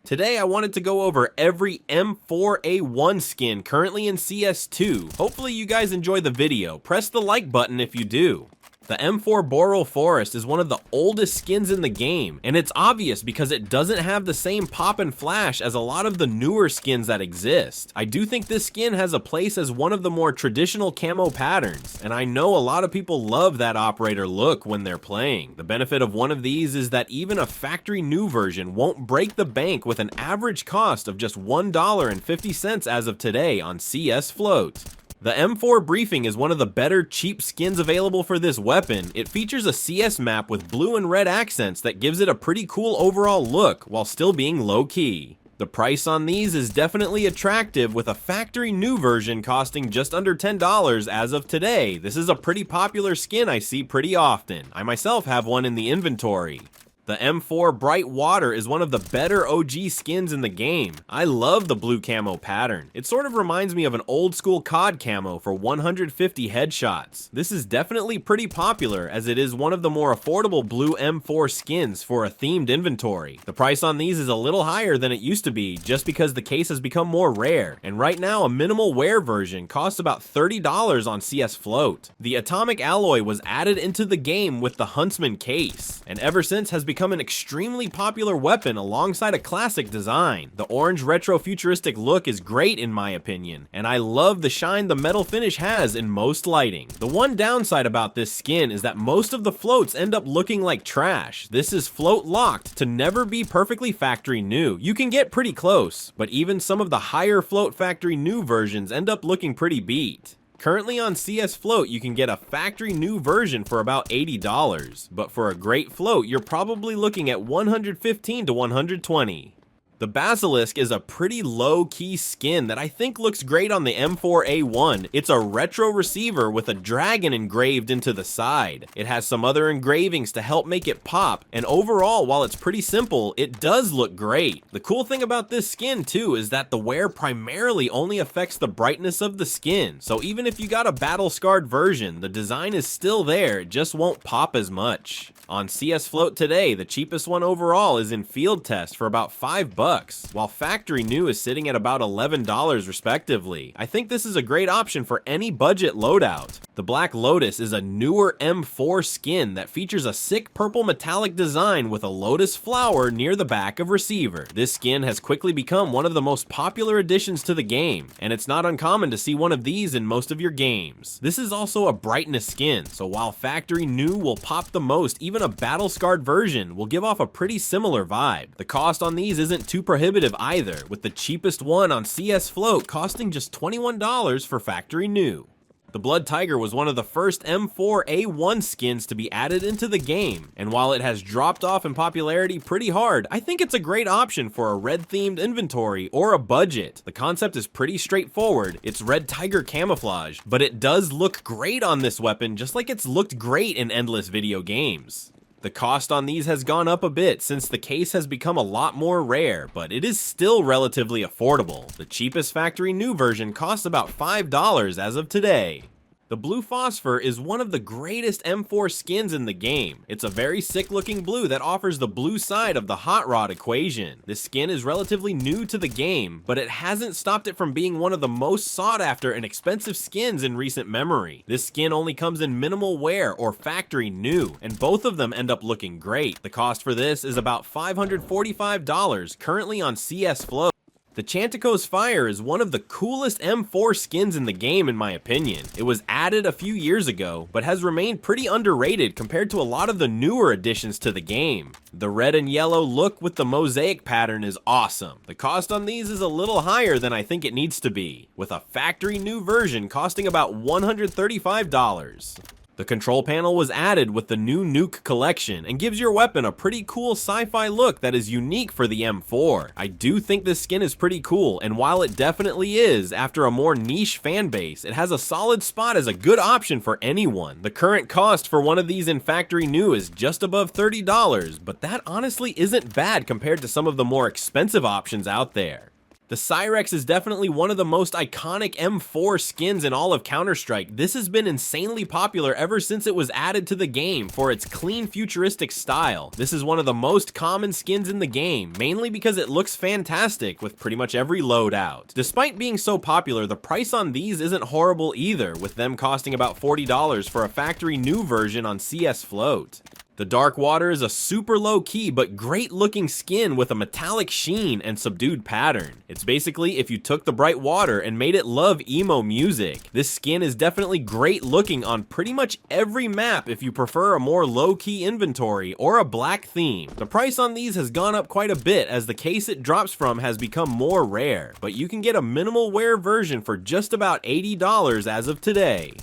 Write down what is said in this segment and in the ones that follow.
Today I wanted to go over every M4A1 skin currently in CS2. Hopefully you guys enjoy the video. Press the like button if you do. The M4 Boreal Forest is one of the oldest skins in the game, and it's obvious because it doesn't have the same pop and flash as a lot of the newer skins that exist. I do think this skin has a place as one of the more traditional camo patterns, and I know a lot of people love that operator look when they're playing. The benefit of one of these is that even a factory new version won't break the bank with an average cost of just $1.50 as of today on CS Float. The M4 Briefing is one of the better cheap skins available for this weapon. It features a CS map with blue and red accents that gives it a pretty cool overall look while still being low-key. The price on these is definitely attractive, with a factory new version costing just under $10 as of today. This is a pretty popular skin I see pretty often. I myself have one in the inventory. The M4 Bright Water is one of the better OG skins in the game. I love the blue camo pattern. It sort of reminds me of an old school COD camo for 150 headshots. This is definitely pretty popular as it is one of the more affordable blue M4 skins for a themed inventory. The price on these is a little higher than it used to be just because the case has become more rare, and right now a minimal wear version costs about $30 on CS Float. The atomic alloy was added into the game with the Huntsman case, and ever since has become an extremely popular weapon alongside a classic design. The orange retro futuristic look is great in my opinion, and I love the shine the metal finish has in most lighting. The one downside about this skin is that most of the floats end up looking like trash. This is float locked to never be perfectly factory new. You can get pretty close, but even some of the higher float factory new versions end up looking pretty beat. Currently on CS Float, you can get a factory new version for about $80, but for a great float, you're probably looking at $115 to $120. The Basilisk is a pretty low-key skin that I think looks great on the M4A1. It's a retro receiver with a dragon engraved into the side. It has some other engravings to help make it pop, and overall, while it's pretty simple, it does look great. The cool thing about this skin too is that the wear primarily only affects the brightness of the skin, so even if you got a battle-scarred version, the design is still there, it just won't pop as much. On CS Float today, the cheapest one overall is in field test for about $5, while factory new is sitting at about $11 respectively. I think this is a great option for any budget loadout. The Black Lotus is a newer M4 skin that features a sick purple metallic design with a lotus flower near the back of receiver. This skin has quickly become one of the most popular additions to the game, and it's not uncommon to see one of these in most of your games. This is also a brightness skin, so while factory new will pop the most, even a battle-scarred version will give off a pretty similar vibe. The cost on these isn't too prohibitive either, with the cheapest one on CS Float costing just $21 for factory new. The Blood Tiger was one of the first M4A1 skins to be added into the game, and while it has dropped off in popularity pretty hard, I think it's a great option for a red-themed inventory or a budget. The concept is pretty straightforward. It's red tiger camouflage, but it does look great on this weapon just like it's looked great in endless video games. The cost on these has gone up a bit since the case has become a lot more rare, but it is still relatively affordable. The cheapest factory new version costs about $5 as of today. The Blue Phosphor is one of the greatest M4 skins in the game. It's a very sick looking blue that offers the blue side of the hot rod equation. This skin is relatively new to the game, but it hasn't stopped it from being one of the most sought after and expensive skins in recent memory. This skin only comes in minimal wear or factory new, and both of them end up looking great. The cost for this is about $545 currently on CS Float. The Chantico's Fire is one of the coolest M4 skins in the game in my opinion. It was added a few years ago, but has remained pretty underrated compared to a lot of the newer additions to the game. The red and yellow look with the mosaic pattern is awesome. The cost on these is a little higher than I think it needs to be, with a factory new version costing about $135. The control panel was added with the new Nuke collection and gives your weapon a pretty cool sci-fi look that is unique for the M4. I do think this skin is pretty cool, and while it definitely is after a more niche fan base, it has a solid spot as a good option for anyone. The current cost for one of these in factory new is just above $30, but that honestly isn't bad compared to some of the more expensive options out there. The Cyrex is definitely one of the most iconic M4 skins in all of Counter-Strike. This has been insanely popular ever since it was added to the game for its clean futuristic style. This is one of the most common skins in the game, mainly because it looks fantastic with pretty much every loadout. Despite being so popular, the price on these isn't horrible either, with them costing about $40 for a factory new version on CS Float. The Dark Water is a super low key but great looking skin with a metallic sheen and subdued pattern. It's basically if you took the bright water and made it love emo music. This skin is definitely great looking on pretty much every map if you prefer a more low key inventory or a black theme. The price on these has gone up quite a bit as the case it drops from has become more rare, but you can get a minimal wear version for just about $80 as of today.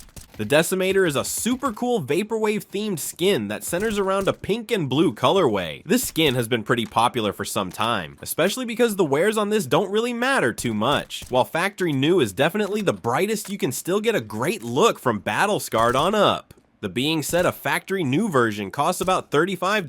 The Decimator is a super cool vaporwave themed skin that centers around a pink and blue colorway. This skin has been pretty popular for some time, especially because the wears on this don't really matter too much. While factory new is definitely the brightest, you can still get a great look from battle scarred on up. The being said, a factory new version costs about $35.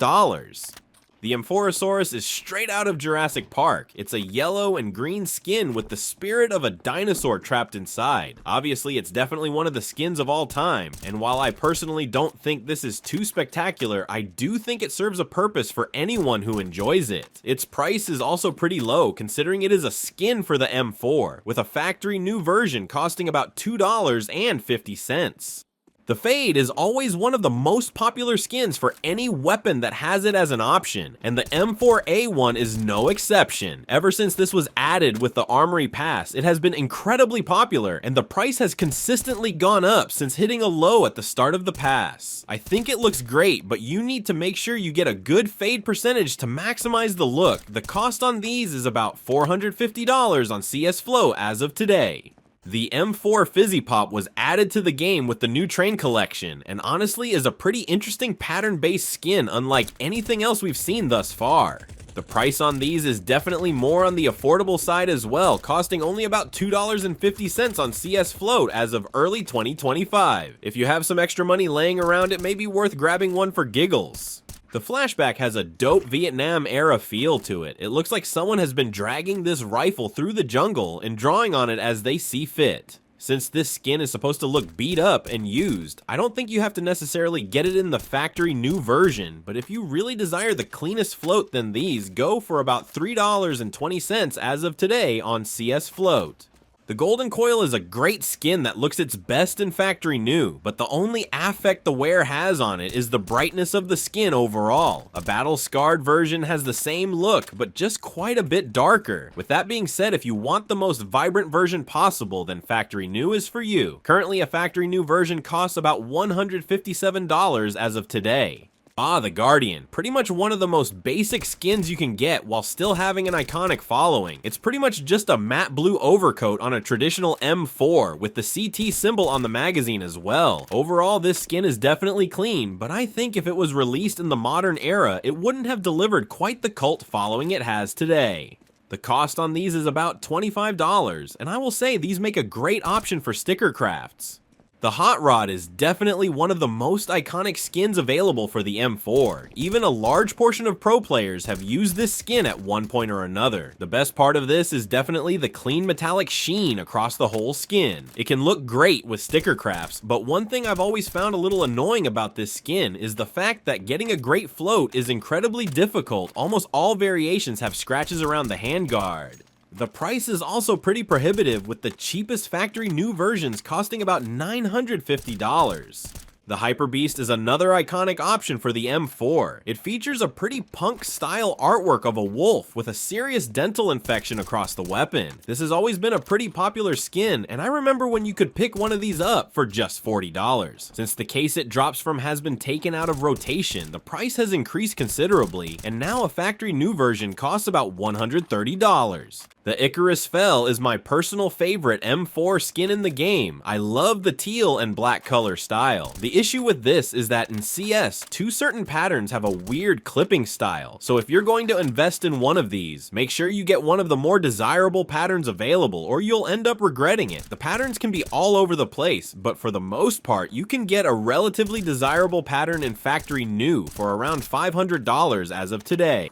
The Amphorasaurus is straight out of Jurassic Park. It's a yellow and green skin with the spirit of a dinosaur trapped inside. Obviously, it's definitely one of the skins of all time, and while I personally don't think this is too spectacular, I do think it serves a purpose for anyone who enjoys it. Its price is also pretty low, considering it is a skin for the M4, with a factory new version costing about $2.50. The Fade is always one of the most popular skins for any weapon that has it as an option, and the M4A1 is no exception. Ever since this was added with the Armory Pass, it has been incredibly popular, and the price has consistently gone up since hitting a low at the start of the pass. I think it looks great, but you need to make sure you get a good fade percentage to maximize the look. The cost on these is about $450 on CS Flow as of today. The M4 Fizzy Pop was added to the game with the new Train Collection, and honestly is a pretty interesting pattern-based skin unlike anything else we've seen thus far. The price on these is definitely more on the affordable side as well, costing only about $2.50 on CS Float as of early 2025. If you have some extra money laying around, it may be worth grabbing one for giggles. The Flashback has a dope Vietnam era feel to it. It looks like someone has been dragging this rifle through the jungle and drawing on it as they see fit. Since this skin is supposed to look beat up and used, I don't think you have to necessarily get it in the factory new version, but if you really desire the cleanest float than these, go for about $3.20 as of today on CS Float. The Golden Coil is a great skin that looks its best in factory new, but the only affect the wear has on it is the brightness of the skin overall. A battle scarred version has the same look, but just quite a bit darker. With that being said, if you want the most vibrant version possible, then factory new is for you. Currently, a factory new version costs about $157 as of today. The Guardian, pretty much one of the most basic skins you can get while still having an iconic following. It's pretty much just a matte blue overcoat on a traditional M4 with the CT symbol on the magazine as well. Overall, this skin is definitely clean, but I think if it was released in the modern era, it wouldn't have delivered quite the cult following it has today. The cost on these is about $25, and I will say these make a great option for sticker crafts. The Hot Rod is definitely one of the most iconic skins available for the M4. Even a large portion of pro players have used this skin at one point or another. The best part of this is definitely the clean metallic sheen across the whole skin. It can look great with sticker crafts, but one thing I've always found a little annoying about this skin is the fact that getting a great float is incredibly difficult. Almost all variations have scratches around the handguard. The price is also pretty prohibitive, with the cheapest factory new versions costing about $950. The Hyper Beast is another iconic option for the M4. It features a pretty punk style artwork of a wolf with a serious dental infection across the weapon. This has always been a pretty popular skin, and I remember when you could pick one of these up for just $40. Since the case it drops from has been taken out of rotation, the price has increased considerably, and now a factory new version costs about $130. The Icarus Fell is my personal favorite M4 skin in the game. I love the teal and black color style. The issue with this is that in CS, two certain patterns have a weird clipping style, so if you're going to invest in one of these, make sure you get one of the more desirable patterns available or you'll end up regretting it. The patterns can be all over the place, but for the most part, you can get a relatively desirable pattern in factory new for around $500 as of today.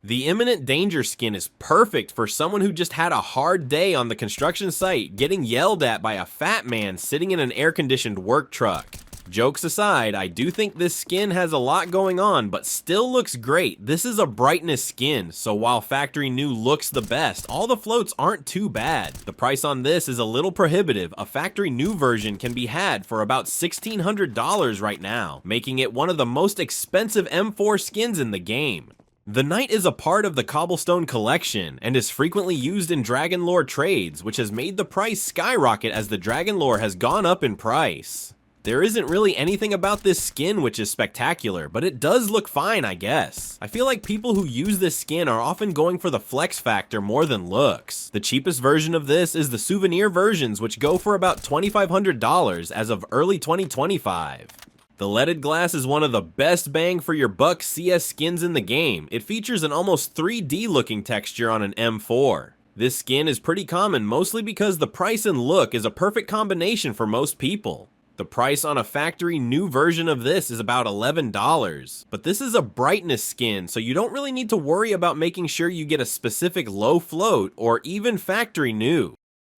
The Imminent Danger skin is perfect for someone who just had a hard day on the construction site getting yelled at by a fat man sitting in an air-conditioned work truck. Jokes aside, I do think this skin has a lot going on, but still looks great. This is a brightness skin, so while factory new looks the best, all the floats aren't too bad. The price on this is a little prohibitive. A factory new version can be had for about $1,600 right now, making it one of the most expensive M4 skins in the game. The Knight is a part of the Cobblestone collection, and is frequently used in Dragon Lore trades, which has made the price skyrocket as the Dragon Lore has gone up in price. There isn't really anything about this skin which is spectacular, but it does look fine, I guess. I feel like people who use this skin are often going for the flex factor more than looks. The cheapest version of this is the souvenir versions, which go for about $2,500 as of early 2025. The leaded glass is one of the best bang for your buck CS skins in the game. It features an almost 3D looking texture on an M4. This skin is pretty common mostly because the price and look is a perfect combination for most people. The price on a factory new version of this is about $11, but this is a brightness skin, so you don't really need to worry about making sure you get a specific low float or even factory new.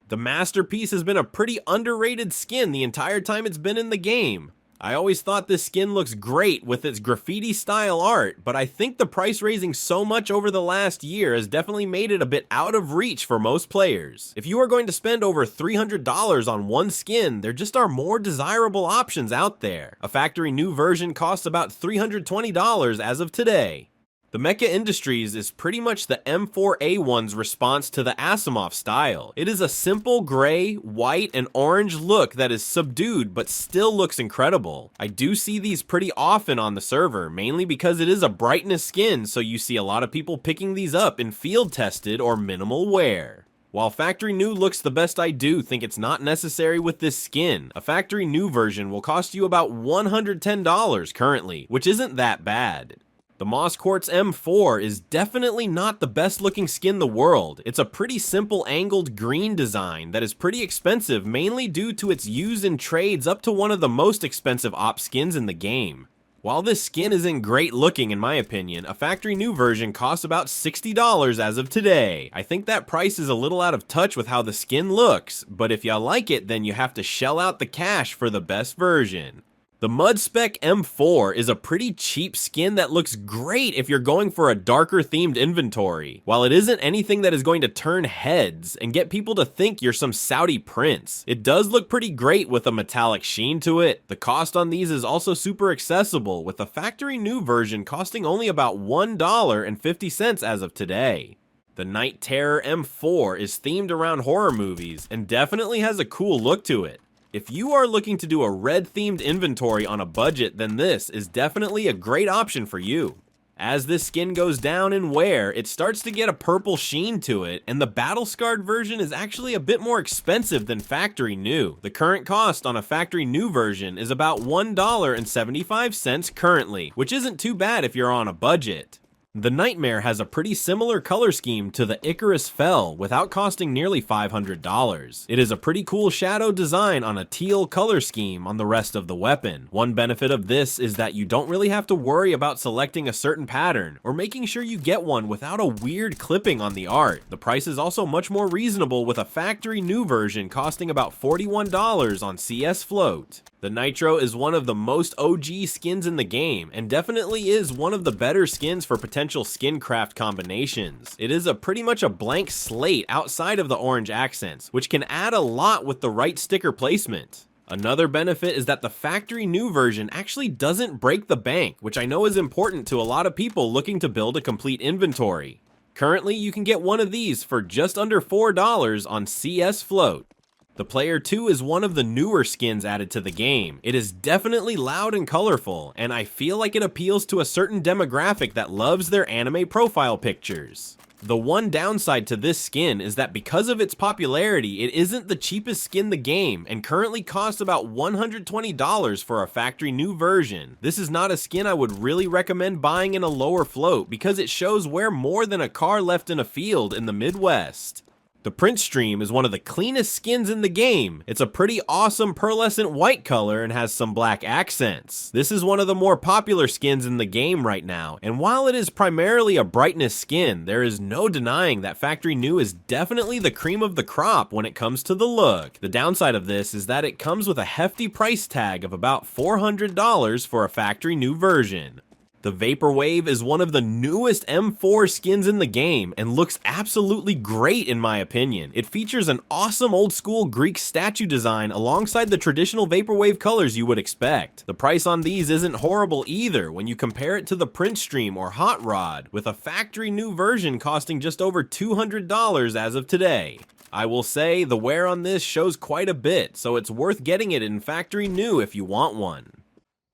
The Masterpiece has been a pretty underrated skin the entire time it's been in the game. I always thought this skin looks great with its graffiti style art, but I think the price raising so much over the last year has definitely made it a bit out of reach for most players. If you are going to spend over $300 on one skin, there just are more desirable options out there. A factory new version costs about $320 as of today. The Mecha Industries is pretty much the M4A1's response to the Asimov style. It is a simple gray, white, and orange look that is subdued but still looks incredible. I do see these pretty often on the server, mainly because it is a brightness skin, so you see a lot of people picking these up in field tested or minimal wear. While factory new looks the best, I do think it's not necessary with this skin. A factory new version will cost you about $110 currently, which isn't that bad. The Moss Quartz M4 is definitely not the best looking skin in the world. It's a pretty simple angled green design that is pretty expensive, mainly due to its use in trades up to one of the most expensive op skins in the game. While this skin isn't great looking in my opinion, a factory new version costs about $60 as of today. I think that price is a little out of touch with how the skin looks, but if you like it, then you have to shell out the cash for the best version. The Mudspec M4 is a pretty cheap skin that looks great if you're going for a darker themed inventory. While it isn't anything that is going to turn heads and get people to think you're some Saudi prince, it does look pretty great with a metallic sheen to it. The cost on these is also super accessible, with the factory new version costing only about $1.50 as of today. The Night Terror M4 is themed around horror movies and definitely has a cool look to it. If you are looking to do a red-themed inventory on a budget, then this is definitely a great option for you. As this skin goes down in wear, it starts to get a purple sheen to it, and the battle-scarred version is actually a bit more expensive than factory new. The current cost on a factory new version is about $1.75 currently, which isn't too bad if you're on a budget. The Nightmare has a pretty similar color scheme to the Icarus Fell without costing nearly $500. It is a pretty cool shadow design on a teal color scheme on the rest of the weapon. One benefit of this is that you don't really have to worry about selecting a certain pattern or making sure you get one without a weird clipping on the art. The price is also much more reasonable with a factory new version costing about $41 on CS Float. The Nitro is one of the most OG skins in the game, and definitely is one of the better skins for potential skin craft combinations. It is pretty much a blank slate outside of the orange accents, which can add a lot with the right sticker placement. Another benefit is that the factory new version actually doesn't break the bank, which I know is important to a lot of people looking to build a complete inventory. Currently, you can get one of these for just under $4 on CS Float. The Player 2 is one of the newer skins added to the game. It is definitely loud and colorful, and I feel like it appeals to a certain demographic that loves their anime profile pictures. The one downside to this skin is that because of its popularity, it isn't the cheapest skin in the game and currently costs about $120 for a factory new version. This is not a skin I would really recommend buying in a lower float because it shows wear more than a car left in a field in the Midwest. The print stream is one of the cleanest skins in the game. It's a pretty awesome pearlescent white color and has some black accents. This is one of the more popular skins in the game right now, and while it is primarily a brightness skin, there is no denying that Factory New is definitely the cream of the crop when it comes to the look. The downside of this is that it comes with a hefty price tag of about $400 for a Factory New version. The Vaporwave is one of the newest M4 skins in the game and looks absolutely great in my opinion. It features an awesome old school Greek statue design alongside the traditional Vaporwave colors you would expect. The price on these isn't horrible either when you compare it to the Print Stream or Hot Rod, with a Factory New version costing just over $200 as of today. I will say the wear on this shows quite a bit, so it's worth getting it in Factory New if you want one.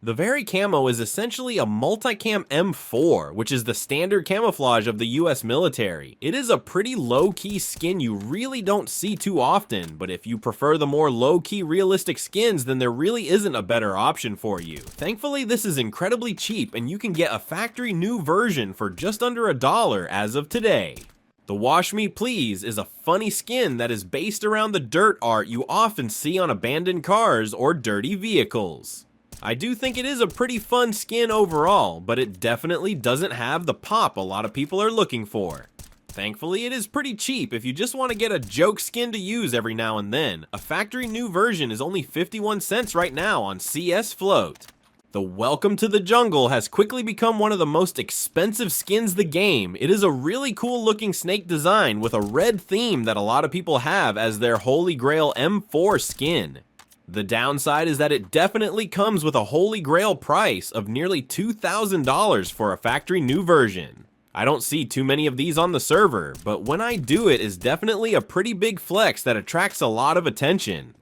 The Very Camo is essentially a multicam M4, which is the standard camouflage of the US military. It is a pretty low-key skin you really don't see too often, but if you prefer the more low-key realistic skins, then there really isn't a better option for you. Thankfully, this is incredibly cheap, and you can get a Factory New version for just under $1 as of today. The Wash Me Please is a funny skin that is based around the dirt art you often see on abandoned cars or dirty vehicles. I do think it is a pretty fun skin overall, but it definitely doesn't have the pop a lot of people are looking for. Thankfully, it is pretty cheap if you just want to get a joke skin to use every now and then. A Factory New version is only 51 cents right now on CS Float. The Welcome to the Jungle has quickly become one of the most expensive skins in the game. It is a really cool looking snake design with a red theme that a lot of people have as their Holy Grail M4 skin. The downside is that it definitely comes with a Holy Grail price of nearly $2,000 for a Factory New version. I don't see too many of these on the server, but when I do, it is definitely a pretty big flex that attracts a lot of attention.